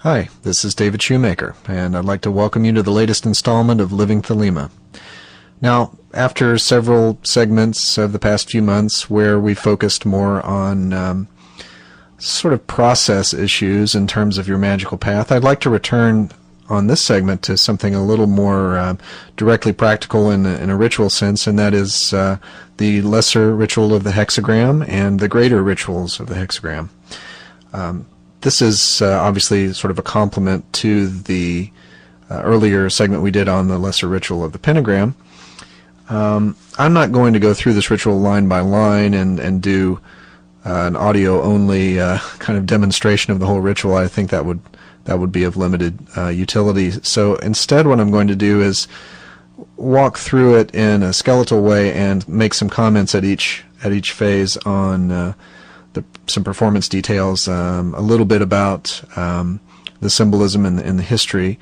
Hi, this is David Shoemaker, and I'd like to welcome you to the latest installment of Living Thelema. Now, after several segments of the past few months where we focused more on sort of process issues in terms of your magical path, I'd like to return on this segment to something a little more directly practical in a ritual sense, and that is the lesser ritual of the hexagram and the greater rituals of the hexagram. This is obviously sort of a complement to the earlier segment we did on the lesser ritual of the pentagram. I'm not going to go through this ritual line by line and do an audio-only kind of demonstration of the whole ritual. I think that would be of limited utility. So instead, what I'm going to do is walk through it in a skeletal way and make some comments at each phase on some performance details, a little bit about the symbolism and the history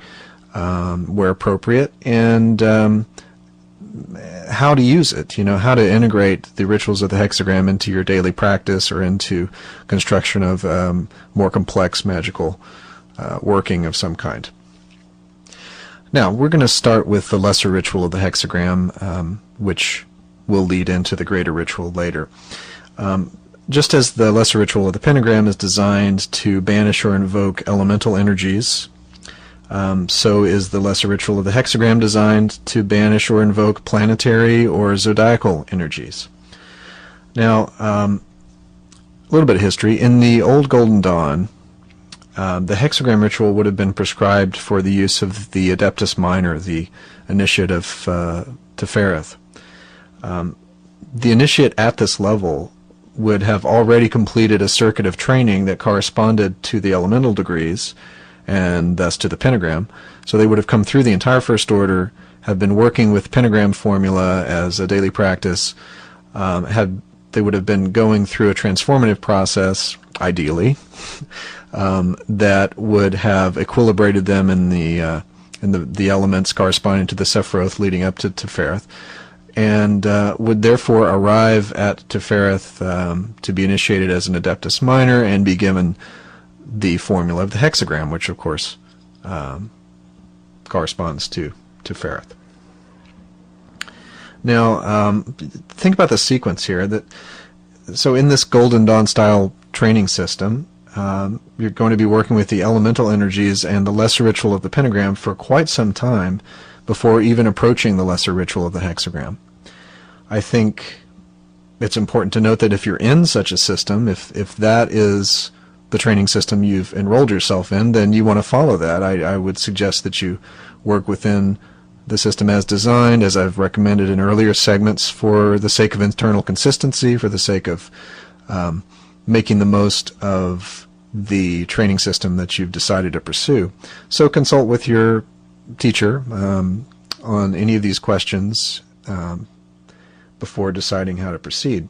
where appropriate, and how to use it, how to integrate the rituals of the hexagram into your daily practice or into construction of more complex magical working of some kind. Now, we're going to start with the lesser ritual of the hexagram, which will lead into the greater ritual later. Just as the lesser ritual of the pentagram is designed to banish or invoke elemental energies, so is the lesser ritual of the hexagram designed to banish or invoke planetary or zodiacal energies. Now, a little bit of history. In the Old Golden Dawn, the hexagram ritual would have been prescribed for the use of the Adeptus Minor, the initiate of Tefereth. The initiate at this level would have already completed a circuit of training that corresponded to the elemental degrees and thus to the pentagram. So they would have come through the entire first order, have been working with pentagram formula as a daily practice, they would have been going through a transformative process, ideally, that would have equilibrated them in the elements corresponding to the Sephiroth leading up to Tefereth, and would therefore arrive at Tefereth to be initiated as an Adeptus Minor and be given the formula of the hexagram, which of course corresponds to Tefereth. Now, think about the sequence here. So in this Golden Dawn style training system, you're going to be working with the elemental energies and the lesser ritual of the pentagram for quite some time before even approaching the lesser ritual of the hexagram. I think it's important to note that if you're in such a system, if that is the training system you've enrolled yourself in, then you want to follow that. I would suggest that you work within the system as designed, as I've recommended in earlier segments, for the sake of internal consistency, for the sake of making the most of the training system that you've decided to pursue. So consult with your teacher on any of these questions before deciding how to proceed.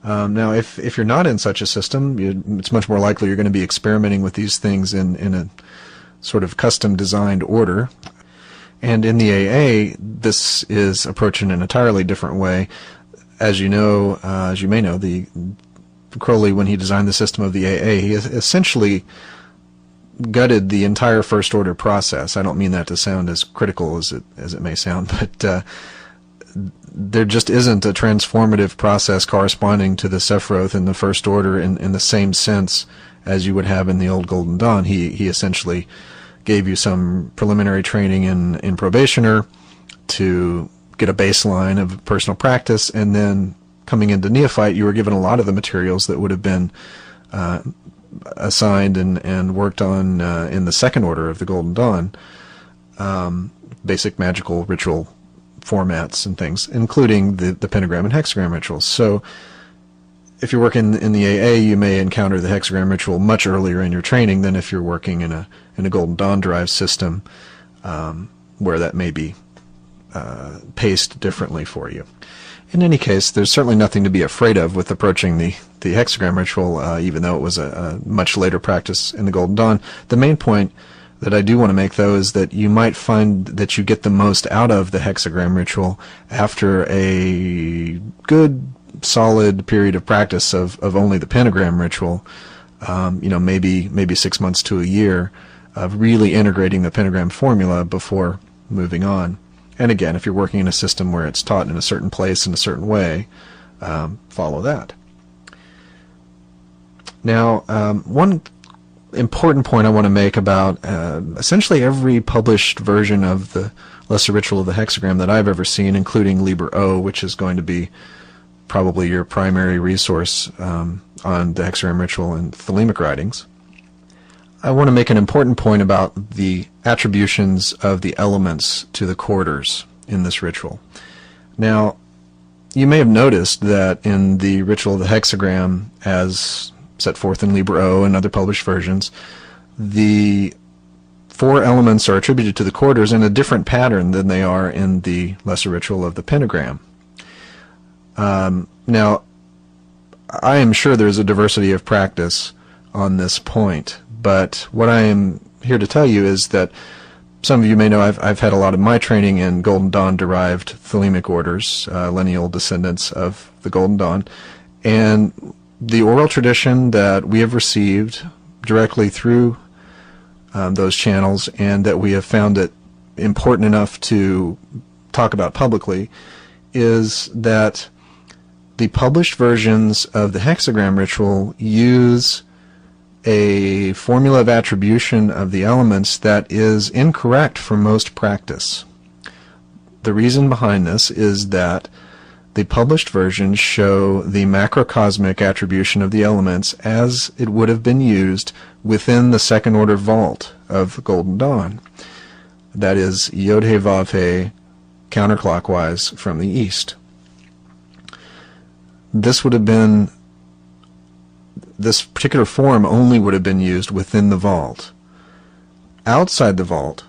Now, if you're not in such a system, it's much more likely you're going to be experimenting with these things in a sort of custom-designed order. And in the AA, this is approached in an entirely different way. As you know, as you may know, Crowley, when he designed the system of the AA, he essentially gutted the entire first order process. I don't mean that to sound as critical as it may sound, but there just isn't a transformative process corresponding to the Sephiroth in the first order in the same sense as you would have in the Old Golden Dawn. He essentially gave you some preliminary training in probationer to get a baseline of personal practice, and then coming into neophyte, you were given a lot of the materials that would have been assigned and worked on in the second order of the Golden Dawn, basic magical ritual formats and things, including the pentagram and hexagram rituals. So if you're working in the AA, you may encounter the hexagram ritual much earlier in your training than if you're working in a Golden Dawn derived system, where that may be paced differently for you. In any case, there's certainly nothing to be afraid of with approaching the hexagram ritual, even though it was a much later practice in the Golden Dawn. The main point that I do want to make, though, is that you might find that you get the most out of the hexagram ritual after a good, solid period of practice of only the pentagram ritual, maybe 6 months to a year of really integrating the pentagram formula before moving on. And again, if you're working in a system where it's taught in a certain place in a certain way, follow that. Now, one important point I want to make about essentially every published version of the Lesser Ritual of the Hexagram that I've ever seen, including Liber O, which is going to be probably your primary resource on the Hexagram ritual and Thelemic writings. I want to make an important point about the attributions of the elements to the quarters in this ritual. Now, you may have noticed that in the Ritual of the Hexagram, as set forth in Liber O and other published versions, the 4 elements are attributed to the quarters in a different pattern than they are in the Lesser Ritual of the Pentagram. Now, I am sure there's a diversity of practice on this point, but what I am here to tell you is that some of you may know I've had a lot of my training in Golden Dawn derived Thelemic orders, lineal descendants of the Golden Dawn, and the oral tradition that we have received directly through those channels, and that we have found it important enough to talk about publicly, is that the published versions of the hexagram ritual use a formula of attribution of the elements that is incorrect for most practice. The reason behind this is that the published versions show the macrocosmic attribution of the elements as it would have been used within the second order vault of Golden Dawn. That is Yod-He Vav-He counterclockwise from the east. This particular form only would have been used within the vault. Outside the vault,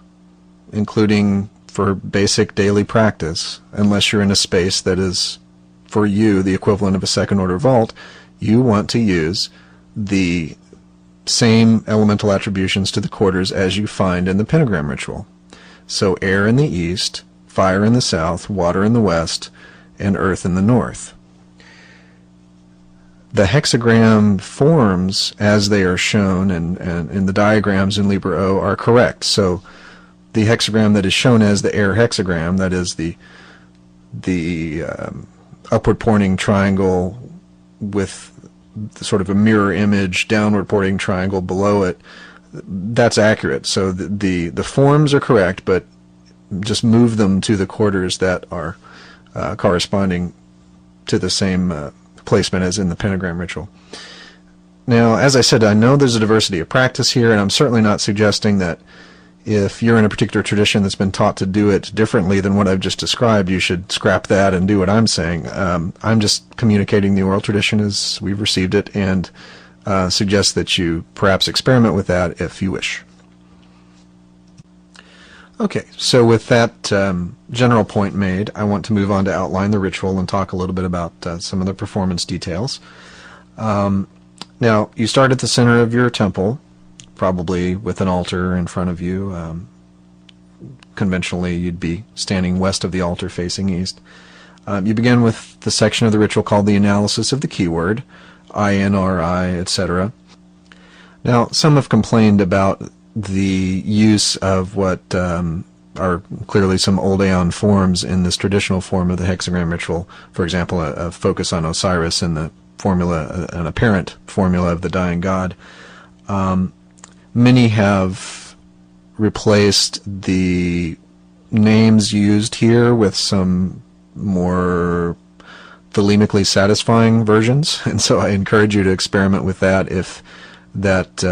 including for basic daily practice, unless you're in a space that is, for you, the equivalent of a second order vault, you want to use the same elemental attributions to the quarters as you find in the pentagram ritual. So air in the east, fire in the south, water in the west, and earth in the north. The hexagram forms, as they are shown and in the diagrams in Liber O, are correct. So the hexagram that is shown as the air hexagram, that is the upward pointing triangle with sort of a mirror image downward pointing triangle below it, that's accurate. So the forms are correct, but just move them to the quarters that are corresponding to the same placement as in the pentagram ritual. Now, as I said, I know there's a diversity of practice here, and I'm certainly not suggesting that if you're in a particular tradition that's been taught to do it differently than what I've just described, you should scrap that and do what I'm saying. I'm just communicating the oral tradition as we've received it, and suggest that you perhaps experiment with that if you wish. Okay, so with that general point made, I want to move on to outline the ritual and talk a little bit about some of the performance details. Now, you start at the center of your temple, probably with an altar in front of you. Conventionally, you'd be standing west of the altar facing east. You begin with the section of the ritual called the analysis of the keyword, INRI, etc. Now, some have complained about the use of what are clearly some old aeon forms in this traditional form of the hexagram ritual. For example, a focus on Osiris in the formula, an apparent formula of the dying god. Many have replaced the names used here with some more thelemically satisfying versions, and so I encourage you to experiment with that if that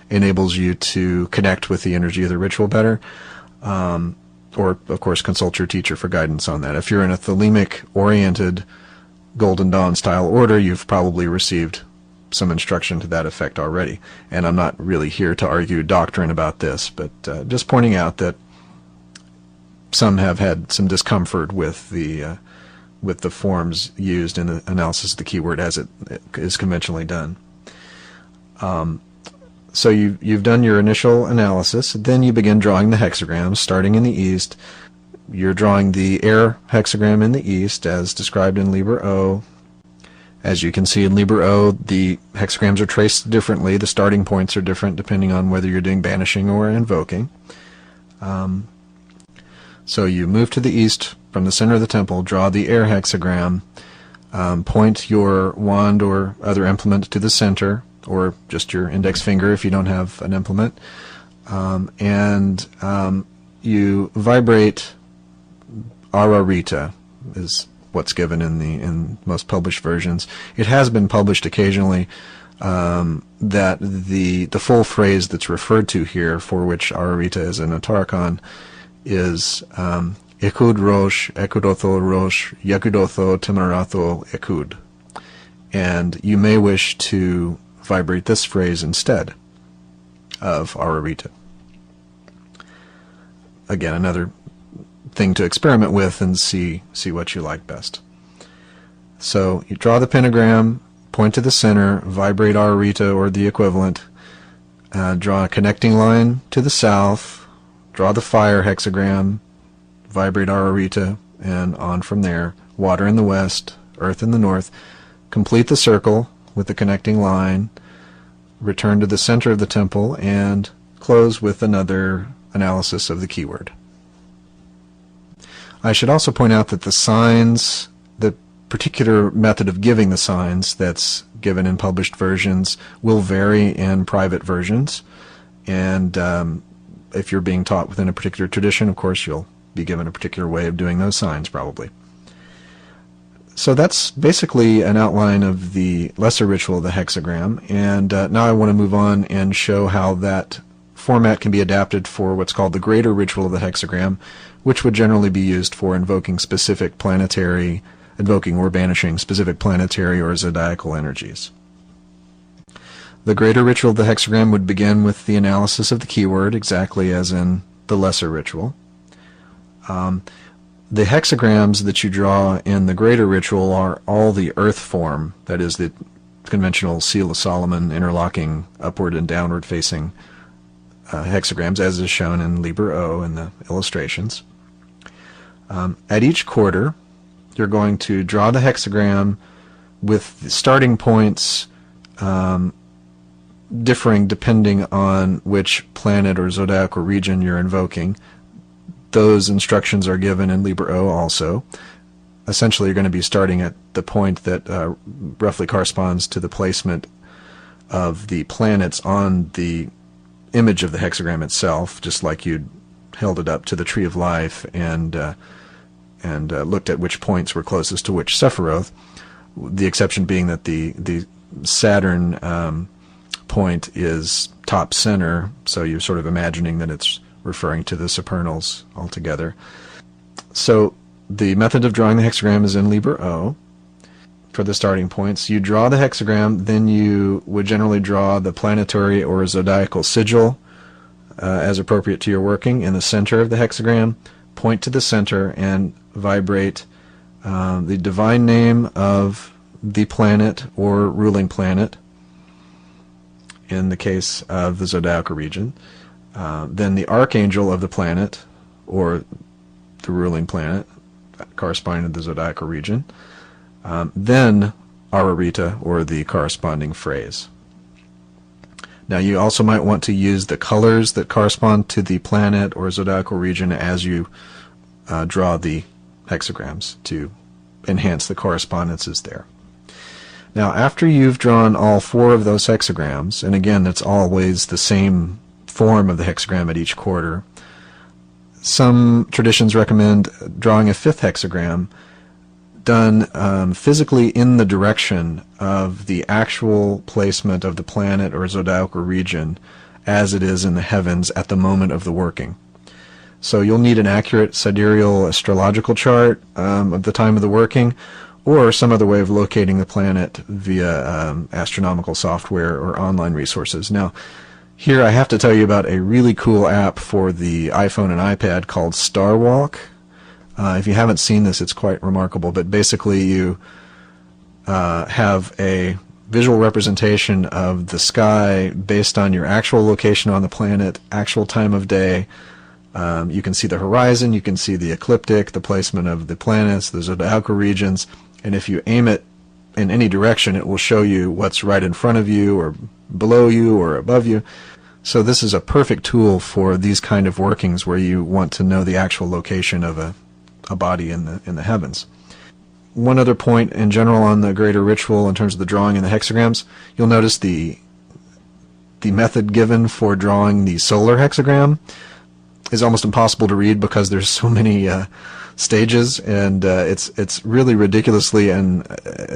enables you to connect with the energy of the ritual better, or of course consult your teacher for guidance on that. If you're in a Thelemic oriented Golden Dawn style order, you've probably received some instruction to that effect already, and I'm not really here to argue doctrine about this, but just pointing out that some have had some discomfort with the forms used in the analysis of the keyword as it is conventionally done. So you've done your initial analysis, then you begin drawing the hexagrams, starting in the east. You're drawing the air hexagram in the east, as described in Liber O, As you can see in Liber O, the hexagrams are traced differently. The starting points are different depending on whether you're doing banishing or invoking. So you move to the east from the center of the temple, draw the air hexagram, point your wand or other implement to the center, or just your index finger if you don't have an implement, and you vibrate Ararita, is what's given in most published versions. It has been published occasionally that the full phrase that's referred to here, for which Ararita is an Otarchon, is Ekud Rosh, Ekudotho Rosh, Yakudotho Timaratho Ekud. And you may wish to vibrate this phrase instead of Ararita. Again, another thing to experiment with and see what you like best. So you draw the pentagram, point to the center, vibrate Ararita or the equivalent, draw a connecting line to the south, draw the fire hexagram, vibrate Ararita, and on from there. Water in the west, earth in the north. Complete the circle with the connecting line, return to the center of the temple, and close with another analysis of the keyword. I should also point out that the signs, the particular method of giving the signs that's given in published versions will vary in private versions, and if you're being taught within a particular tradition, of course you'll be given a particular way of doing those signs probably. So that's basically an outline of the lesser ritual of the hexagram, and now I want to move on and show how that format can be adapted for what's called the greater ritual of the hexagram, which would generally be used for invoking specific planetary, invoking or banishing specific planetary or zodiacal energies. The greater ritual of the hexagram would begin with the analysis of the keyword, exactly as in the lesser ritual. The hexagrams that you draw in the greater ritual are all the earth form, that is the conventional Seal of Solomon interlocking upward and downward facing hexagrams, as is shown in Liber O in the illustrations. At each quarter, you're going to draw the hexagram with the starting points differing depending on which planet or zodiacal region you're invoking. Those instructions are given in Liber O also. Essentially, you're going to be starting at the point that roughly corresponds to the placement of the planets on the image of the hexagram itself, just like you'd held it up to the Tree of Life and looked at which points were closest to which Sephiroth, the exception being that the Saturn point is top center, so you're sort of imagining that it's referring to the supernals altogether. So the method of drawing the hexagram is in Liber O. For the starting points, you draw the hexagram, then you would generally draw the planetary or zodiacal sigil as appropriate to your working in the center of the hexagram, point to the center, and vibrate the divine name of the planet or ruling planet in the case of the zodiacal region, then the archangel of the planet or the ruling planet corresponding to the zodiacal region, then Ararita or the corresponding phrase. Now you also might want to use the colors that correspond to the planet or zodiacal region as you draw the hexagrams to enhance the correspondences there. Now after you've drawn all four of those hexagrams, and again that's always the same form of the hexagram at each quarter, some traditions recommend drawing a fifth hexagram done physically in the direction of the actual placement of the planet or zodiacal region as it is in the heavens at the moment of the working. So you'll need an accurate sidereal astrological chart of the time of the working, or some other way of locating the planet via astronomical software or online resources. Now, here I have to tell you about a really cool app for the iPhone and iPad called Starwalk. If you haven't seen this, it's quite remarkable, but basically you have a visual representation of the sky based on your actual location on the planet, actual time of day. You can see the horizon, you can see the ecliptic, the placement of the planets, the zodiacal regions, and if you aim it in any direction, it will show you what's right in front of you or below you or above you. So this is a perfect tool for these kind of workings where you want to know the actual location of a body in the heavens. One other point in general on the greater ritual in terms of the drawing in the hexagrams, you'll notice the method given for drawing the solar hexagram is almost impossible to read because there's so many stages, and it's really ridiculously and,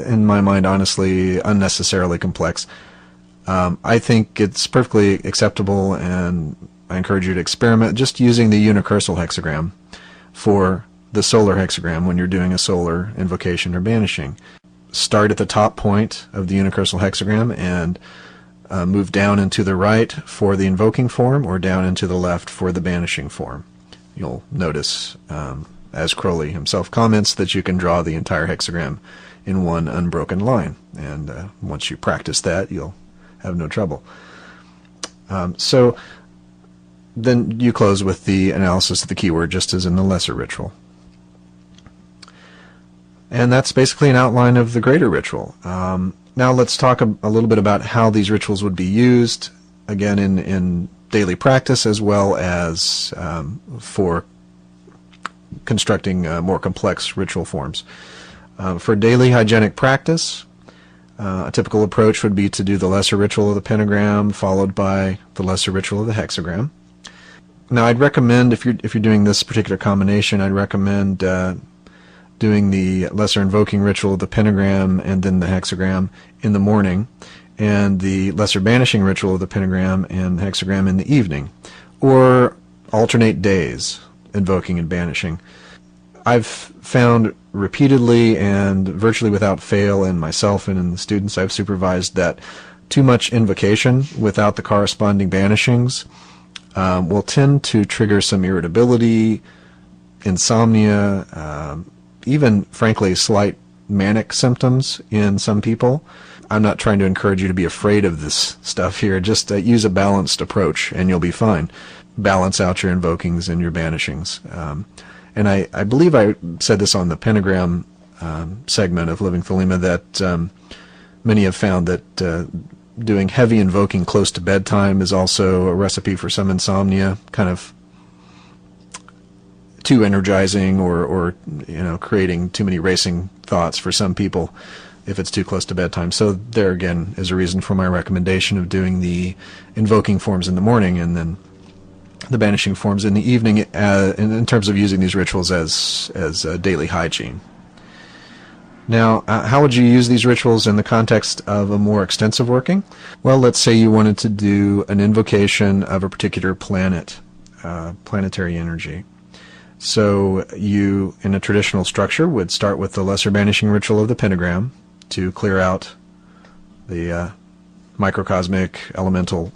in my mind, honestly, unnecessarily complex. I think it's perfectly acceptable, and I encourage you to experiment just using the unicursal hexagram for the solar hexagram when you're doing a solar invocation or banishing. Start at the top point of the unicursal hexagram and move down and to the right for the invoking form, or down and to the left for the banishing form. You'll notice, as Crowley himself comments, that you can draw the entire hexagram in one unbroken line, and once you practice that, you'll have no trouble. So then you close with the analysis of the keyword, just as in the lesser ritual. And that's basically an outline of the greater ritual. Now let's talk a little bit about how these rituals would be used, again in daily practice, as well as for constructing more complex ritual forms. For daily hygienic practice, a typical approach would be to do the lesser ritual of the pentagram, followed by the lesser ritual of the hexagram. Now I'd recommend, if you're doing this particular combination, I'd recommend doing the lesser invoking ritual of the pentagram and then the hexagram in the morning, and the lesser banishing ritual of the pentagram and the hexagram in the evening, or alternate days, invoking and banishing. I've found repeatedly and virtually without fail in myself and in the students I've supervised that too much invocation without the corresponding banishings will tend to trigger some irritability, insomnia, even, frankly, slight manic symptoms in some people. I'm not trying to encourage you to be afraid of this stuff here. Just use a balanced approach, and you'll be fine. Balance out your invokings and your banishings. And I believe I said this on the pentagram segment of Living Thelema, that many have found that doing heavy invoking close to bedtime is also a recipe for some insomnia, kind of too energizing, or creating too many racing thoughts for some people if it's too close to bedtime. So there again is a reason for my recommendation of doing the invoking forms in the morning and then the banishing forms in the evening, in terms of using these rituals as daily hygiene. Now, how would you use these rituals in the context of a more extensive working? Well, let's say you wanted to do an invocation of a particular planet, planetary energy. So you, in a traditional structure, would start with the lesser banishing ritual of the pentagram to clear out the microcosmic elemental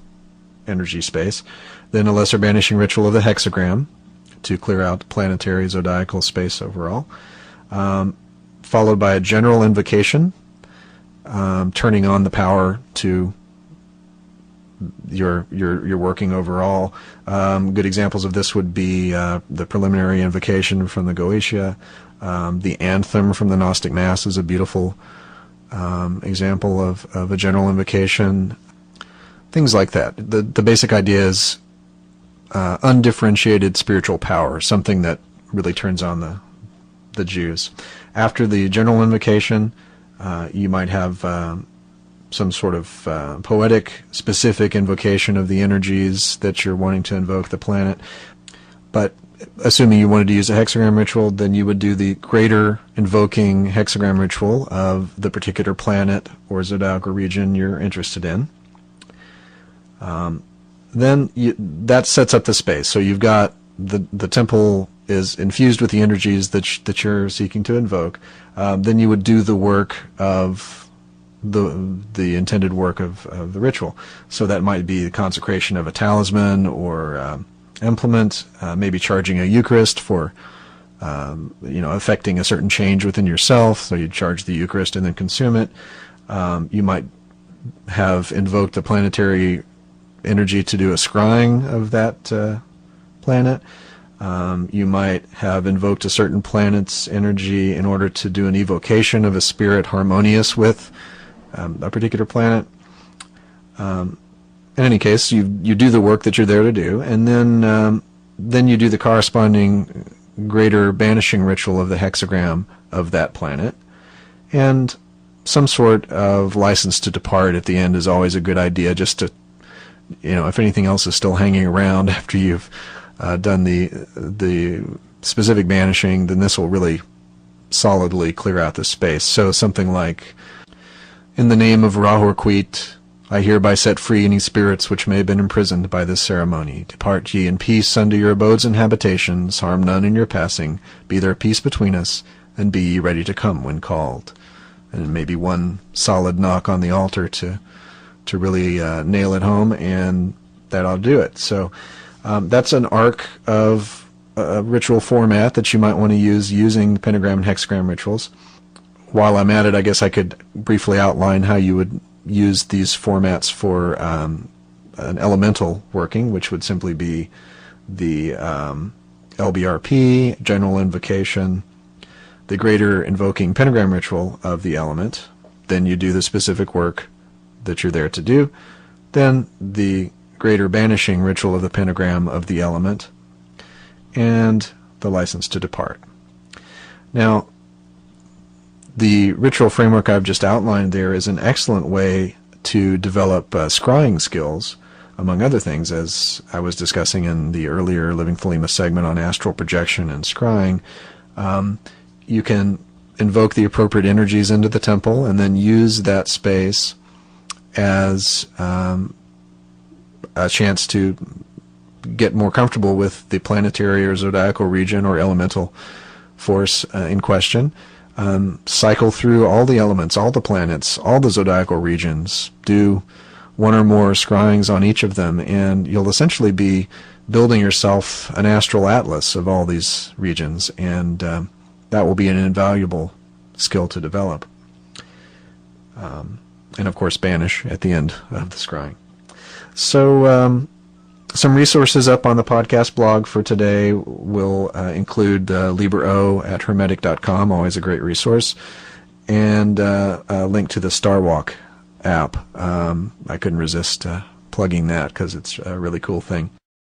energy space. Then a lesser banishing ritual of the hexagram to clear out planetary zodiacal space overall. Followed by a general invocation, turning on the power to your working overall. Good examples of this would be the preliminary invocation from the Goetia. The anthem from the Gnostic Mass is a beautiful example of a general invocation. Things like that. The basic idea is undifferentiated spiritual power, something that really turns on the Jews. After the general invocation, you might have some sort of poetic, specific invocation of the energies that you're wanting to invoke the planet. But assuming you wanted to use a hexagram ritual, then you would do the greater invoking hexagram ritual of the particular planet or zodiacal region you're interested in. Then that sets up the space. So you've got the temple is infused with the energies that you're seeking to invoke. Then you would do the work of the intended work of the ritual. So that might be the consecration of a talisman or implement, maybe charging a Eucharist for affecting a certain change within yourself. So you charge the Eucharist and then consume it. You might have invoked the planetary energy to do a scrying of that planet. You might have invoked a certain planet's energy in order to do an evocation of a spirit harmonious with a particular planet. In any case, you do the work that you're there to do, and then you do the corresponding greater banishing ritual of the hexagram of that planet, and some sort of license to depart at the end is always a good idea, just to, if anything else is still hanging around after you've done the specific banishing, then this will really solidly clear out the space. So something like, in the name of Rahorquit, I hereby set free any spirits which may have been imprisoned by this ceremony. Depart ye in peace unto your abodes and habitations, harm none in your passing, be there peace between us, and be ye ready to come when called. And maybe one solid knock on the altar to really nail it home, and that ought to do it. So that's an arc of ritual format that you might want to use using pentagram and hexagram rituals. While I'm at it, I guess I could briefly outline how you would use these formats for an elemental working, which would simply be the LBRP, general invocation, the greater invoking pentagram ritual of the element. Then you do the specific work that you're there to do. Then the greater banishing ritual of the pentagram of the element, and the license to depart. Now, the ritual framework I've just outlined there is an excellent way to develop scrying skills, among other things, as I was discussing in the earlier Living Thelema segment on astral projection and scrying. You can invoke the appropriate energies into the temple and then use that space as a chance to get more comfortable with the planetary or zodiacal region or elemental force in question. Cycle through all the elements, all the planets, all the zodiacal regions, do one or more scryings on each of them, and you'll essentially be building yourself an astral atlas of all these regions, and that will be an invaluable skill to develop. And of course banish at the end of the scrying. So some resources up on the podcast blog for today will include Liber O at hermetic.com, always a great resource, and a link to the Star Walk app. I couldn't resist plugging that because it's a really cool thing.